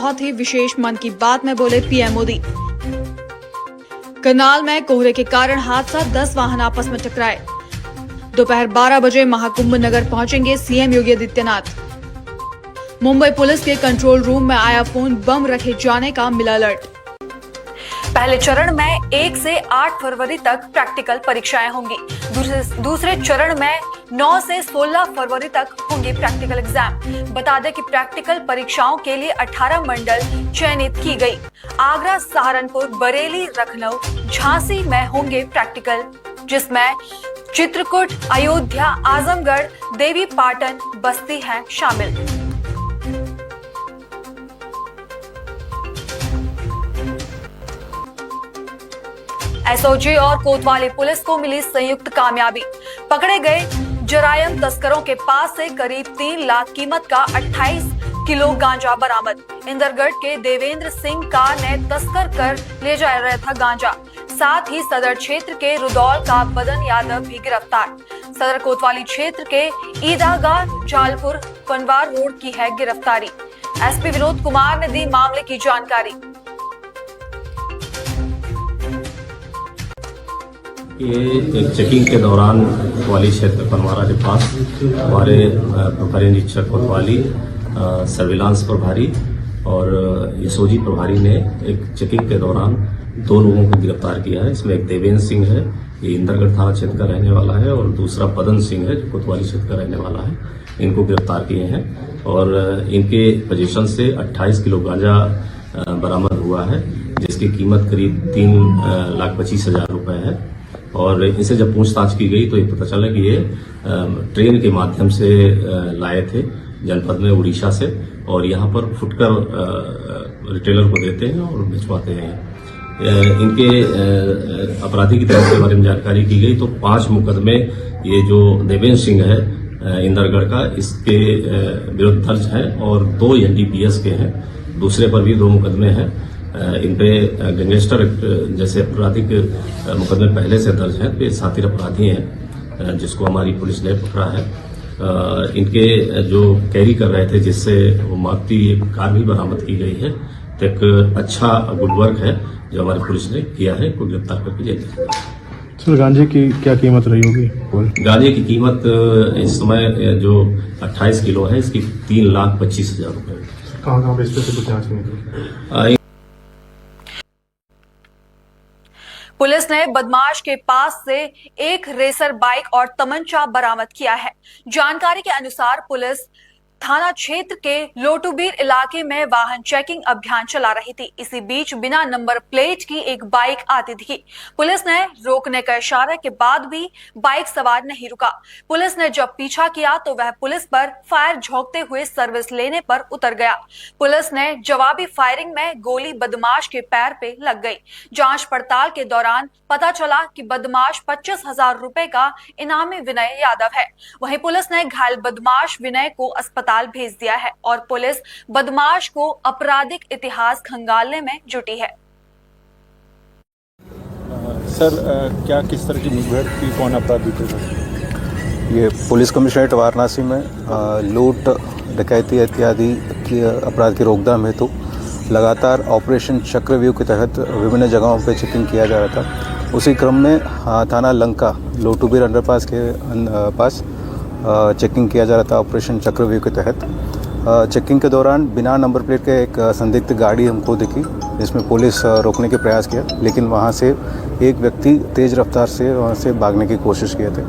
बहुत ही विशेष मन की बात में बोले पीएम मोदी। करनाल में कोहरे के कारण हादसा, 10 वाहन आपस में टकराए। दोपहर 12 बजे महाकुंभ नगर पहुंचेंगे सीएम योगी आदित्यनाथ। मुंबई पुलिस के कंट्रोल रूम में आया फोन, बम रखे जाने का मिला अलर्ट। पहले चरण में 1 से 8 फरवरी तक प्रैक्टिकल परीक्षाएं होंगी। दूसरे चरण में 9 से 16 फरवरी तक होंगे प्रैक्टिकल एग्जाम। बता दें कि प्रैक्टिकल परीक्षाओं के लिए 18 मंडल चयनित की गई। आगरा, सहारनपुर, बरेली, लखनऊ, झांसी में होंगे प्रैक्टिकल, जिसमें चित्रकूट, अयोध्या, आजमगढ़, देवी पाटन, बस्ती हैं शामिल। एसओजी और कोतवाली पुलिस को मिली संयुक्त कामयाबी। पकड़े गए जरायम तस्करों के पास से करीब 3 लाख कीमत का 28 किलो गांजा बरामद। इंदरगढ़ के देवेंद्र सिंह कार ने तस्कर कर ले जा रहा था गांजा। साथ ही सदर क्षेत्र के रुदौल का बदन यादव भी गिरफ्तार। सदर कोतवाली क्षेत्र के ईदागाह, जालपुर, पनवार रोड की है गिरफ्तारी। एसपी विनोद कुमार ने दी मामले की जानकारी। ये चेकिंग के दौरान कोतवाली क्षेत्र पनवारा के पास हमारे प्रभारी निरीक्षक कोतवाली, सर्विलांस प्रभारी और एसओजी प्रभारी ने एक चेकिंग के दौरान 2 लोगों को गिरफ्तार किया है। इसमें एक देवेंद्र सिंह है, ये इंदरगढ़ थाना क्षेत्र का रहने वाला है, और दूसरा बदन सिंह है जो कोतवाली क्षेत्र का रहने वाला है। इनको गिरफ्तार किए हैं और इनके पोजीशन से 28 किलो गांजा बरामद हुआ है, जिसकी कीमत करीब 3,25,000 रुपए है। और इनसे जब पूछताछ की गई तो ये पता चला कि ये ट्रेन के माध्यम से लाए थे जनपद में उड़ीसा से, और यहाँ पर फुटकर रिटेलर को देते हैं और भिजवाते हैं। इनके आपराधिक इतिहास के बारे में जानकारी की गई तो 5 मुकदमे ये जो देवेंद्र सिंह है इंदरगढ़ का, इसके विरुद्ध दर्ज है और 2 एनडीपीएस के हैं। दूसरे पर भी 2 मुकदमे हैं। इन पे गैंगस्टर जैसे आपराधिक मुकदमे पहले से दर्ज हैं, तो ये साथी अपराधी हैं जिसको हमारी पुलिस ने पकड़ा है। इनके जो कैरी कर रहे थे, जिससे वो मारुति कार भी बरामद की गई है। तो एक अच्छा गुड वर्क है जो हमारी पुलिस ने किया है, को गिरफ्तार करके जेल भेजा। सर, गांजे की क्या कीमत रही होगी? गांजे की कीमत इस समय जो 28 किलो है, इसकी 3,25,000 रुपए। कहाँ बेचते थे, कुछ जांच नहीं? पुलिस ने बदमाश के पास से एक रेसर बाइक और तमंचा बरामद किया है। जानकारी के अनुसार पुलिस थाना क्षेत्र के लोटूबीर इलाके में वाहन चेकिंग अभियान चला रही थी। इसी बीच बिना नंबर प्लेट की एक बाइक आती थी। पुलिस ने रोकने का इशारे के बाद भी बाइक सवार नहीं रुका। पुलिस ने जब पीछा किया तो वह पुलिस पर फायर झोंकते हुए सर्विस लेने पर उतर गया। पुलिस ने जवाबी फायरिंग में गोली बदमाश के पैर पे लग गई। जांच पड़ताल के दौरान पता चला कि बदमाश 25,000 रुपए का इनामी विनय यादव है। वहीं पुलिस ने घायल बदमाश विनय को अस्पताल भेज दिया है और पुलिस बदमाश को आपराधिक इतिहास खंगालने में जुटी है। सर, क्या किस तरह की मुठभेड़ की, कौन अपराधी थे? ये पुलिस कमिश्नरेट वाराणसी में लूट, डकैती इत्यादि की अपराध की रोकथाम हेतु लगातार ऑपरेशन चक्रव्यूह के तहत विभिन्न जगहों पर चेकिंग किया जा रहा था। उसी क्रम में थाना लंका लोटूबीर अंडरपास के पास चेकिंग किया जा रहा था ऑपरेशन चक्रव्यूह के तहत। चेकिंग के दौरान बिना नंबर प्लेट के एक संदिग्ध गाड़ी हमको दिखी, जिसमें पुलिस रोकने के प्रयास किया, लेकिन वहां से एक व्यक्ति तेज़ रफ्तार से वहां से भागने की कोशिश किए थे।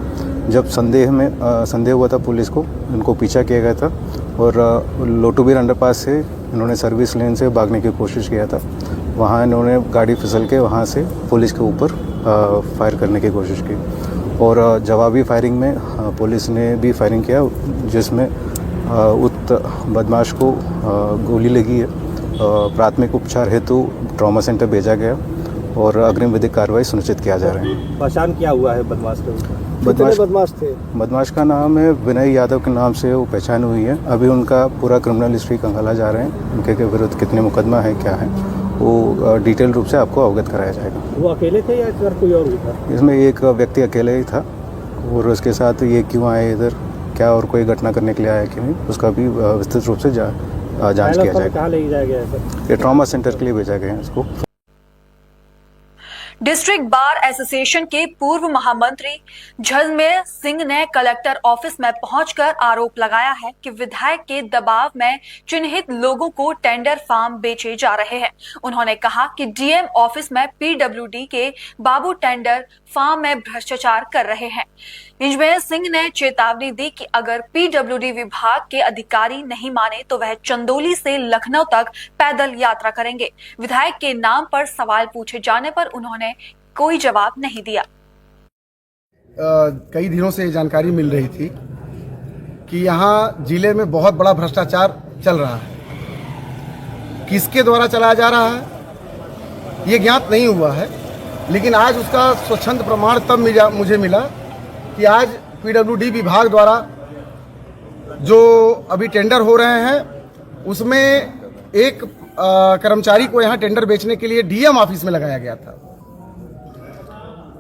जब संदेह हुआ था पुलिस को, इनको पीछा किया गया था और लोटूबीर अंडरपास से इन्होंने सर्विस लेन से भागने की कोशिश किया था। वहाँ इन्होंने गाड़ी फिसल के वहाँ से पुलिस के ऊपर फायर करने की कोशिश की और जवाबी फायरिंग में पुलिस ने भी फायरिंग किया, जिसमें उक्त बदमाश को गोली लगी है। प्राथमिक उपचार हेतु ट्रॉमा सेंटर भेजा गया और अग्रिम विधिक कार्रवाई सुनिश्चित किया जा रहा है। पहचान क्या हुआ है बदमाश का? बदमाश थे? बदमाश का नाम है विनय यादव के नाम से वो पहचान हुई है। अभी उनका पूरा क्रिमिनल हिस्ट्री खंगाला जा रहे हैं। उनके विरुद्ध कितने मुकदमा है, क्या है, वो डिटेल रूप से आपको अवगत कराया जाएगा। वो अकेले थे या इधर कोई और भी था? इसमें एक व्यक्ति अकेले ही था और उसके साथ ये क्यों आए इधर, क्या और कोई घटना करने के लिए आया कि नहीं, उसका भी विस्तृत रूप से जांच किया जाएगा। कहाँ ले जाया गया है सर? ये ट्रॉमा सेंटर के लिए भेजा गया है इसको। डिस्ट्रिक्ट बार एसोसिएशन के पूर्व महामंत्री झलमेर सिंह ने कलेक्टर ऑफिस में पहुंचकर आरोप लगाया है कि विधायक के दबाव में चिन्हित लोगों को टेंडर फार्म बेचे जा रहे हैं। उन्होंने कहा कि डीएम ऑफिस में पीडब्ल्यूडी के बाबू टेंडर फार्म में भ्रष्टाचार कर रहे हैं। इंजमेर सिंह ने चेतावनी दी कि अगर पीडब्ल्यूडी विभाग के अधिकारी नहीं माने तो वह चंदौली से लखनऊ तक पैदल यात्रा करेंगे। विधायक के नाम पर सवाल पूछे जाने पर उन्होंने कोई जवाब नहीं दिया। कई दिनों से जानकारी मिल रही थी कि यहाँ जिले में बहुत बड़ा भ्रष्टाचार चल रहा है। किसके द्वारा चलाया जा रहा है ये ज्ञात नहीं हुआ है, लेकिन आज उसका स्वच्छंद प्रमाण तब मुझे मिला कि आज पीडब्ल्यूडी विभाग द्वारा जो अभी टेंडर हो रहे हैं उसमें एक कर्मचारी को यहाँ टेंडर बेचने के लिए डीएम ऑफिस में लगाया गया था।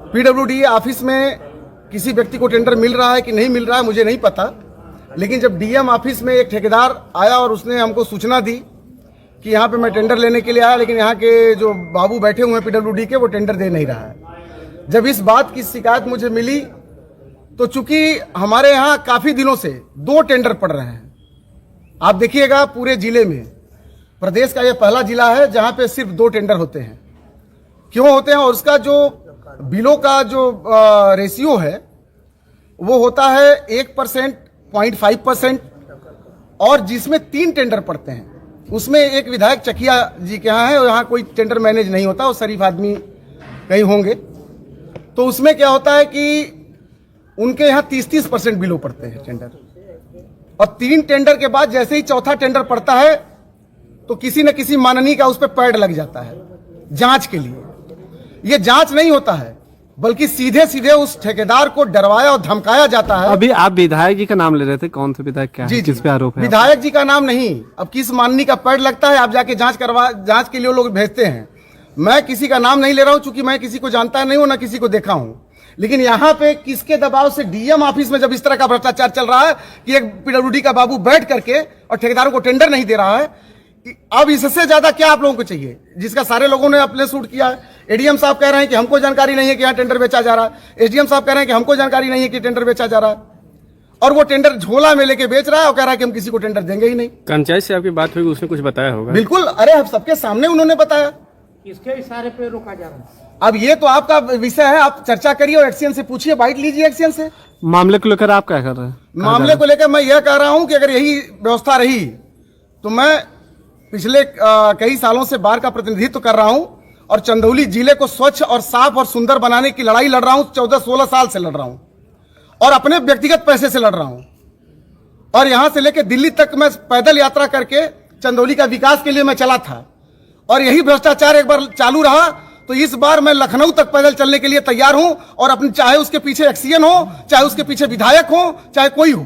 पीडब्ल्यूडी ऑफिस में किसी व्यक्ति को टेंडर मिल रहा है कि नहीं मिल रहा है मुझे नहीं पता, लेकिन जब डीएम ऑफिस में एक ठेकेदार आया और उसने हमको सूचना दी कि यहाँ पे मैं टेंडर लेने के लिए आया, लेकिन यहाँ के जो बाबू बैठे हुए हैं पीडब्ल्यूडी के वो टेंडर दे नहीं रहा है। जब इस बात की शिकायत मुझे मिली तो चूंकि हमारे यहाँ काफी दिनों से 2 टेंडर पड़ रहे हैं, आप देखिएगा पूरे जिले में प्रदेश का यह पहला जिला है जहां पे सिर्फ 2 टेंडर होते हैं। क्यों होते हैं? और उसका जो बिलों का जो रेशियो है वो होता है 1%, 0.5%, और जिसमें 3 टेंडर पड़ते हैं उसमें एक विधायक चकिया जी के यहाँ है, यहाँ कोई टेंडर मैनेज नहीं होता, वो शरीफ आदमी कहीं होंगे। तो उसमें क्या होता है कि उनके यहाँ 30% बिलों पड़ते हैं टेंडर, और 3 टेंडर के बाद जैसे ही चौथा टेंडर पड़ता है तो किसी न किसी माननीय का उस पर पैड लग जाता है जांच के लिए। ये जांच नहीं होता है, बल्कि सीधे सीधे उस ठेकेदार को डरवाया और धमकाया जाता है। अभी आप विधायक जी का नाम ले रहे थे, कौन थे विधायक, क्या है, किस पे आरोप है? विधायक जी का नाम नहीं, अब किस माननीय का पैड लगता है आप जाके जांच के लिए लोग भेजते हैं। मैं किसी का नाम नहीं ले रहा हूं, चूंकि मैं किसी को जानता नहीं हूं, ना किसी को देखा हूं। लेकिन यहाँ पे किसके दबाव से डीएम ऑफिस में जब इस तरह का भ्रष्टाचार चल रहा है कि एक पीडब्ल्यूडी का बाबू बैठ करके और ठेकेदारों को टेंडर नहीं दे रहा है, अब इससे ज्यादा क्या आप लोगों को चाहिए, जिसका सारे लोगों ने अपने सूट किया है। एडीएम साहब कह रहे हैं कि हमको जानकारी नहीं है कि यहाँ टेंडर बेचा जा रहा है, एसडीएम साहब कह रहे हैं कि हमको जानकारी नहीं है कि टेंडर बेचा जा रहा है, और वो टेंडर झोला में लेके बेच रहा है और कह रहा है कि हम किसी को टेंडर देंगे ही नहीं। पंचायत से आपकी बात हुई, उसने कुछ बताया होगा? बिल्कुल, अरे सबके सामने उन्होंने बताया। किसके इशारे पे रोका जा रहा है? अब ये तो आपका विषय है, आप चर्चा करिए और एक्सीएन से पूछिए, बाइट लीजिए एक्सीएन से। मामले को लेकर आप क्या कर रहे हैं? मामले को लेकर मैं यह कह रहा हूं कि अगर यही व्यवस्था रही तो मैं पिछले कई सालों से बार का प्रतिनिधित्व कर रहा हूं और चंदौली जिले को स्वच्छ और साफ और सुंदर बनाने की लड़ाई लड़ रहा हूं। 14-16 साल से लड़ रहा हूं और अपने व्यक्तिगत पैसे से लड़ रहा हूं, और यहां से लेकर दिल्ली तक मैं पैदल यात्रा करके चंदौली का विकास के लिए मैं चला था। और यही भ्रष्टाचार एक बार चालू रहा तो इस बार मैं लखनऊ तक पैदल चलने के लिए तैयार हूं, और अपनी चाहे उसके पीछे एक्सीएन हो, चाहे उसके पीछे विधायक हो, चाहे कोई हो,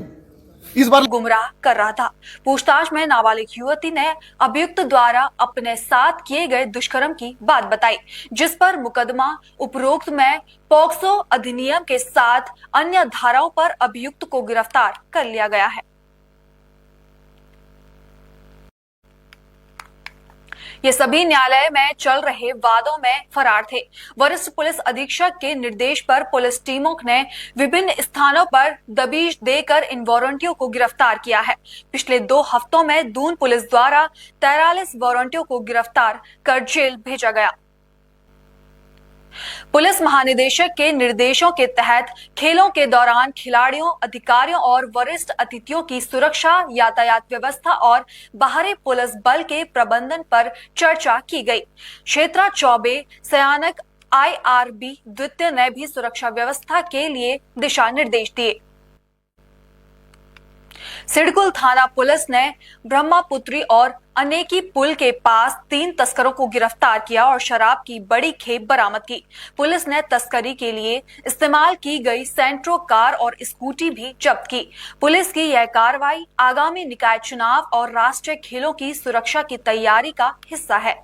इस बार गुमराह कर रहा था। पूछताछ में नाबालिग युवती ने अभियुक्त द्वारा अपने साथ किए गए दुष्कर्म की बात बताई, जिस पर मुकदमा उपरोक्त में पॉक्सो अधिनियम के साथ अन्य धाराओं पर अभियुक्त को गिरफ्तार कर लिया गया है। ये सभी न्यायालय में चल रहे वादों में फरार थे। वरिष्ठ पुलिस अधीक्षक के निर्देश पर पुलिस टीमों ने विभिन्न स्थानों पर दबिश देकर इन वारंटियों को गिरफ्तार किया है। पिछले 2 हफ्तों में दून पुलिस द्वारा 43 वारंटियों को गिरफ्तार कर जेल भेजा गया। पुलिस महानिदेशक के निर्देशों के तहत खेलों के दौरान खिलाड़ियों, अधिकारियों और वरिष्ठ अतिथियों की सुरक्षा, यातायात व्यवस्था और बाहरी पुलिस बल के प्रबंधन पर चर्चा की गई। क्षेत्रा चौबे सयानक IRB द्वितीय ने भी सुरक्षा व्यवस्था के लिए दिशा निर्देश दिए। सिडकुल थाना पुलिस ने ब्रह्मपुत्री और अनेकी पुल के पास 3 तस्करों को गिरफ्तार किया और शराब की बड़ी खेप बरामद की। पुलिस ने तस्करी के लिए इस्तेमाल की गई सेंट्रो कार और स्कूटी भी जब्त की। पुलिस की यह कार्रवाई आगामी निकाय चुनाव और राष्ट्रीय खेलों की सुरक्षा की तैयारी का हिस्सा है।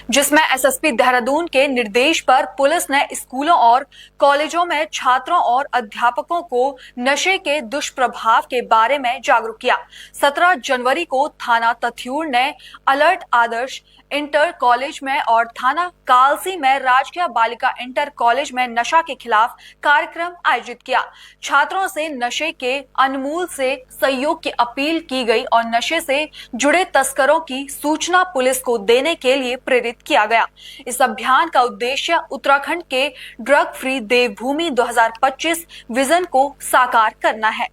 जिसमें एसएसपी देहरादून के निर्देश पर पुलिस ने स्कूलों और कॉलेजों में छात्रों और अध्यापकों को नशे के दुष्प्रभाव के बारे में जागरूक किया। 17 जनवरी को थाना तथ्यूर ने अलर्ट आदर्श इंटर कॉलेज में और थाना कालसी में राजकीय बालिका इंटर कॉलेज में नशा के खिलाफ कार्यक्रम आयोजित किया। छात्रों से नशे के अनमूल से सहयोग की अपील की गई और नशे से जुड़े तस्करों की सूचना पुलिस को देने के लिए प्रेरित किया गया। इस अभियान का उद्देश्य उत्तराखंड के ड्रग फ्री देवभूमि 2025 विजन को साकार करना है।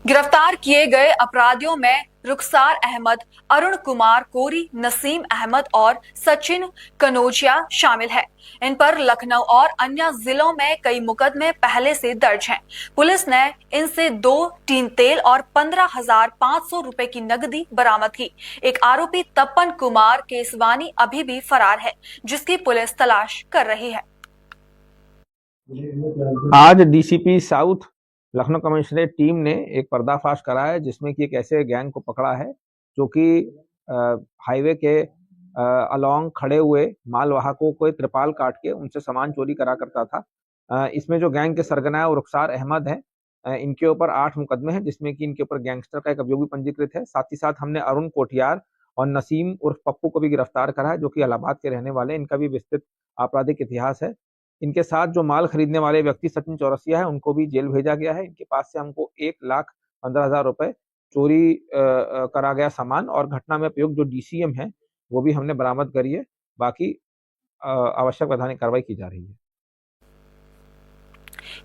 गिरफ्तार किए गए अपराधियों में रुखसार अहमद, अरुण कुमार कोरी, नसीम अहमद और सचिन कनौजिया शामिल है। इन पर लखनऊ और अन्य जिलों में कई मुकदमे पहले से दर्ज हैं। पुलिस ने इनसे 2 टीन तेल और 15,500 रुपए की नकदी बरामद की। एक आरोपी तपन कुमार केसवानी अभी भी फरार है, जिसकी पुलिस तलाश कर रही है। आज DCP south Lucknow commissionerate team ने एक पर्दाफाश करा है, जिसमें कि एक ऐसे गैंग को पकड़ा है जो कि हाईवे के अलोंग खड़े हुए मालवाहकों को त्रिपाल काट के उनसे सामान चोरी करा करता था। इसमें जो गैंग के सरगना है वो रुखसार अहमद है। इनके ऊपर 8 मुकदमे हैं, जिसमें कि इनके ऊपर गैंगस्टर का एक अभियोग भी पंजीकृत है। साथ ही साथ हमने अरुण कोठियार और नसीम उर्फ पप्पू को भी गिरफ्तार करा है, जो कि इलाहाबाद के रहने वाले। इनका भी विस्तृत आपराधिक इतिहास है। इनके साथ जो माल खरीदने वाले व्यक्ति सचिन चौरसिया है, उनको भी जेल भेजा गया है। इनके पास से हमको 1,15,000 रुपए चोरी करा गया सामान और घटना में प्रयुक्त जो डीसीएम है वो भी हमने बरामद करी है। बाकी आवश्यक वैधानिक कार्रवाई की जा रही है।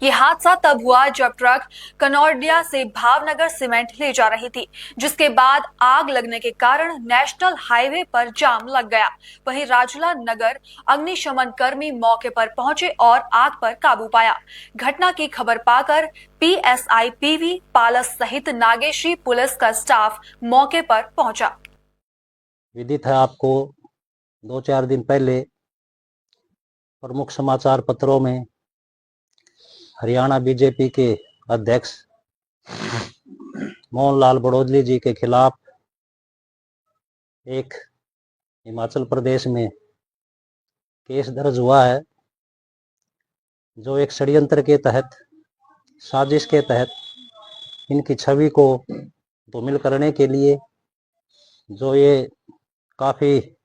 ये हादसा तब हुआ जब ट्रक कनौडिया से भावनगर सीमेंट ले जा रही थी, जिसके बाद आग लगने के कारण नेशनल हाईवे पर जाम लग गया। वहीं राजूला नगर अग्निशमन कर्मी मौके पर पहुंचे और आग पर काबू पाया। घटना की खबर पाकर पीएसआई पीवी पालस सहित नागेश्वरी पुलिस का स्टाफ मौके पर पहुंचा। विदित है आपको 2-4 दिन पहले प्रमुख समाचार पत्रों में हरियाणा बीजेपी के अध्यक्ष मोहनलाल बड़ौदली जी के खिलाफ एक हिमाचल प्रदेश में केस दर्ज हुआ है, जो एक षड्यंत्र के तहत, साजिश के तहत इनकी छवि को धूमिल करने के लिए, जो ये काफ़ी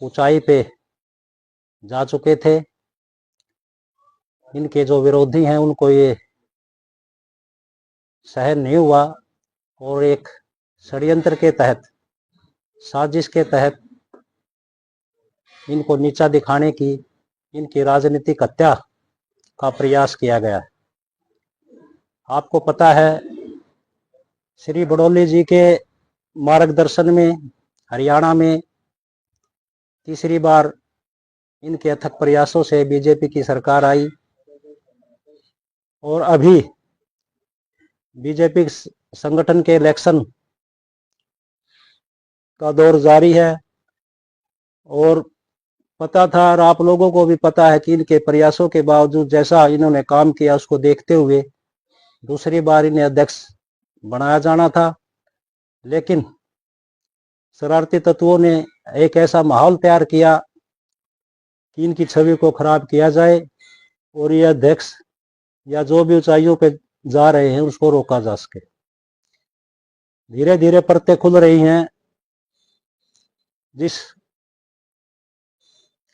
ऊंचाई पे जा चुके थे, इनके जो विरोधी हैं उनको ये सहन नहीं हुआ और एक षड्यंत्र के तहत, साजिश के तहत इनको नीचा दिखाने की, इनकी राजनीतिक हत्या का प्रयास किया गया। आपको पता है, श्री बड़ौली जी के मार्गदर्शन में हरियाणा में तीसरी बार इनके अथक प्रयासों से बीजेपी की सरकार आई और अभी बीजेपी संगठन के इलेक्शन का दौर जारी है। और पता था और आप लोगों को भी पता है कि इनके प्रयासों के बावजूद जैसा इन्होंने काम किया उसको देखते हुए दूसरी बार इन्हें अध्यक्ष बनाया जाना था, लेकिन शरारती तत्वों ने एक ऐसा माहौल तैयार किया कि इनकी छवि को खराब किया जाए और ये अध्यक्ष या जो भी ऊंचाइयों पे जा रहे हैं उसको रोका जा सके। धीरे धीरे परतें खुल रही हैं। जिस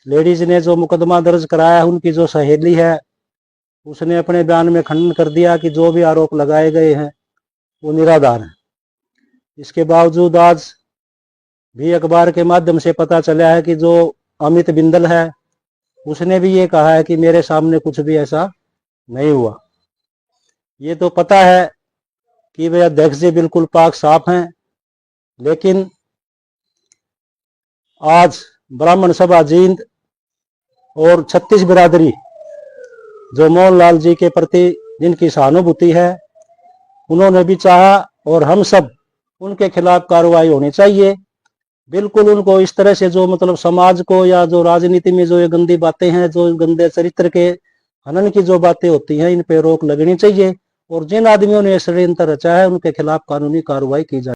लेडीज ने जो मुकदमा दर्ज कराया है, उनकी जो सहेली है, उसने अपने बयान में खंडन कर दिया कि जो भी आरोप लगाए गए हैं वो निराधार है। इसके बावजूद आज भी अखबार के माध्यम से पता चला है कि जो अमित बिंदल है उसने भी ये कहा है कि मेरे सामने कुछ भी ऐसा नहीं हुआ। ये तो पता है कि वे अध्यक्ष जी बिल्कुल पाक साफ हैं, लेकिन आज ब्राह्मण सभा जींद और 36 बिरादरी जो मोहनलाल जी के प्रति जिनकी सहानुभूति है, उन्होंने भी चाहा और हम सब उनके खिलाफ कार्रवाई होनी चाहिए। बिल्कुल उनको इस तरह से जो मतलब समाज को या जो राजनीति में जो ये गंदी बातें हैं, जो गंदे चरित्र के हनन की जो बातें होती हैं, इन पे रोक लगनी चाहिए और जिन आदमियों ने षड्यंत्र रचा है उनके खिलाफ कानूनी कार्रवाई की जाए।